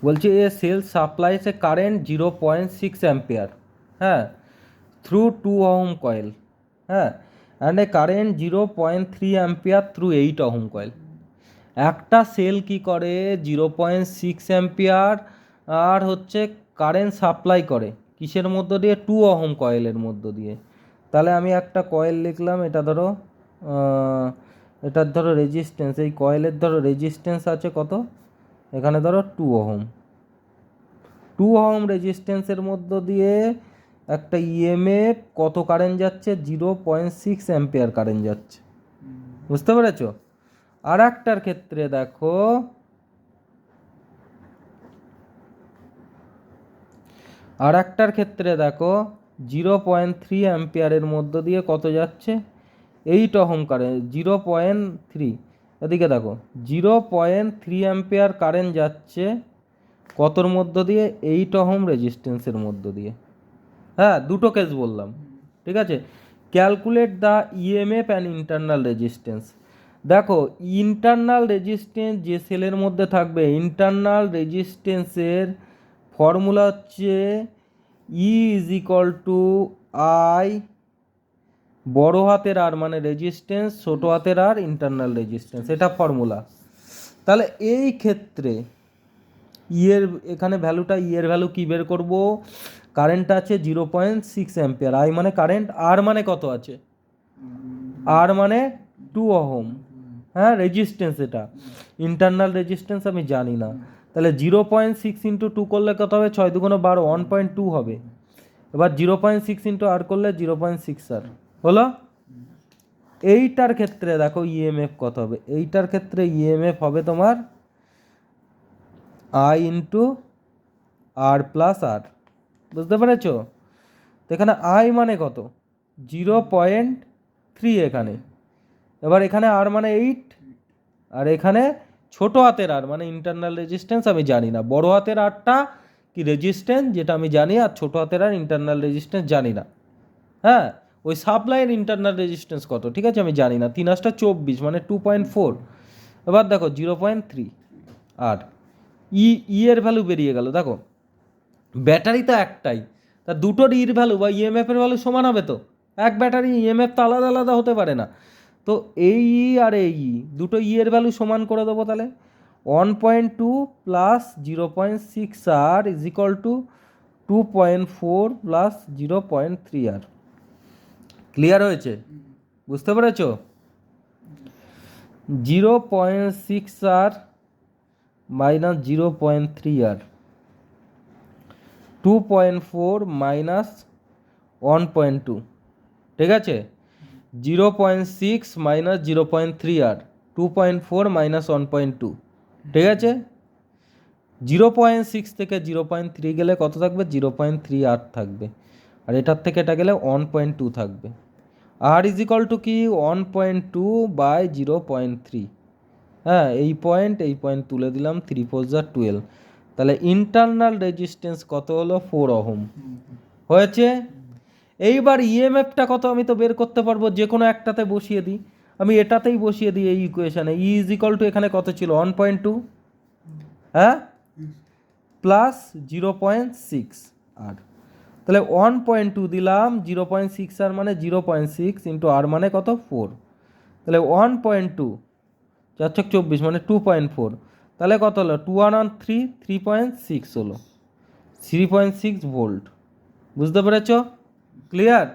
বলছে এ sell supplies এ current 0.6 ampere, হ্যাঁ, through 2 ohm coil, হ্যাঁ, and a current 0.3 ampere through 8 ohm coil. একটা sell কি করে 0.6 অ্যাম্পিয়ার আর হচ্ছে কারেন্ট সাপ্লাই করে কিসের মধ্য দিয়ে? 2 ওহম কয়েলের মধ্য দিয়ে। তাহলে আমি একটা কয়েল লিখলাম, এটা ধরো এটার ধরো রেজিস্ট্যান্স, এই কয়েলের ধরো রেজিস্ট্যান্স আছে কত, এখানে ধরো 2 ওহম। 2 ওহম রেজিস্ট্যান্সের মধ্য দিয়ে একটা ইএমএফ কত কারেন্ট যাচ্ছে? 0.6 অ্যাম্পিয়ার কারেন্ট যাচ্ছে। বুঝতে পেরেছো? আর একটার ক্ষেত্রে দেখো, আর একটার ক্ষেত্রে দেখো 0.3 অ্যাম্পিয়ারের মধ্য দিয়ে কত যাচ্ছে? 8 ওহম কারেন্ট, 0.3, এদিকে দেখো 0.3 অ্যাম্পিয়ার কারেন্ট যাচ্ছে কতর মধ্য দিয়ে? 8 ওহম রেজিস্ট্যান্সের মধ্য দিয়ে। হ্যাঁ, দুটো কেস বললাম, ঠিক আছে। Calculate the EMF and internal resistance. দেখো ইন্টারনাল রেজিস্ট্যান্স যে সেলের মধ্যে থাকবে, ইন্টারনাল রেজিস্ট্যান্সের ফর্মুলা হচ্ছে ই ইজ ইকুয়াল টু আই, বড় হাতের আর মানে রেজিস্ট্যান্স, ছোটো হাতের আর ইন্টারনাল রেজিস্ট্যান্স, এটা ফর্মুলা। তাহলে এই ক্ষেত্রে ইয়ের এখানে ভ্যালুটা, ইয়ের ভ্যালু কী বের করব? কারেন্ট আছে 0.6 অ্যাম্পিয়ার, আই মানে কারেন্ট, আর মানে কত আছে? আর মানে 2 ওহম, হ্যাঁ, রেজিস্ট্যান্স, এটা ইন্টারনাল রেজিস্ট্যান্স আমি জানি না। তাহলে 0.6 ইন্টু 2 করলে কত হবে? 6 2 12, 1.2 হবে। এবার 0.6 ইন্টু আর করলে 0.6 আর হলো। এইটার ক্ষেত্রে দেখো ইএমএফ কত হবে? এইটার ক্ষেত্রে ইএমএফ হবে তোমার আই ইন্টু আর প্লাস আর। বুঝতে পেরেছো? তো এখানে আই মানে কত? 0.3 এখানে। এবার এখানে আর মানে 8, আর এখানে ছোট হাতের আর মানে ইন্টারনাল রেজিস্ট্যান্স আমি জানি না। বড় হাতের আরটা কি রেজিস্ট্যান্স যেটা আমি জানি, আর ছোট হাতের আর ইন্টারনাল রেজিস্ট্যান্স জানি না। হ্যাঁ, ওই সাপ্লাইয়ের ইন্টারনাল রেজিস্ট্যান্স কত, ঠিক আছে, আমি জানি না। 3 8 24 মানে 2.4। এবার দেখো 0.3 আর ই এর ভ্যালু বেরিয়ে গেল। দেখো ব্যাটারি তো একটাই, তা দুটোর ইর ভ্যালু বা ইএমএফ এর ভ্যালু সমান হবে তো। এক ব্যাটারি ইএমএফ তো আলাদা আলাদা হতে পারে না। তো এই আর এই দুটো এর ভ্যালু সমান করে দেবো। তাহলে 1.2 plus 0.6 R is equal to 2.4 plus 0.3 R. Clear হয়েছে? বুঝতে পেরেছ? 0.6 আর মাইনাস 0.3 আর, 2.4 মাইনাস 1.2, ঠিক আছে। 0.6 মাইনাস 0.3 আর, 2.4 মাইনাস 1.2, ঠিক আছে। 0.6 থেকে 0.3 গেলে কত থাকবে? 0.3 আর থাকবে, আর এটার থেকে এটা গেলে 1.2 থাকবে। আর ইজ ইকাল টু কি? 1.2 বাই 0.3। হ্যাঁ, এই পয়েন্ট তুলে দিলাম, 3 4 যা 12। তাহলে ইন্টারনাল রেজিস্ট্যান্স কত হলো? 4 ওহম হয়েছে। এইবার ইএমএফটা কত আমি তো বের করতে পারবো, যে কোনো একটাতে বসিয়ে দিই। আমি এটাতেই বসিয়ে দিই এই ইকুয়েশানে। ই ইজ ইকাল টু এখানে কত ছিল? 1.2, হ্যাঁ, প্লাস 0.6 আর। তাহলে 1.2 দিলাম, 0.6 আর মানে 0.6 ইন্টু আর মানে কত? 4। তাহলে 1.2 4 24 মানে 2.4। তাহলে কত হলো? 2 1 3, 3.6 হলো, 3.6 ভোল্ট। বুঝতে পেরেছ? ক্লিয়ার?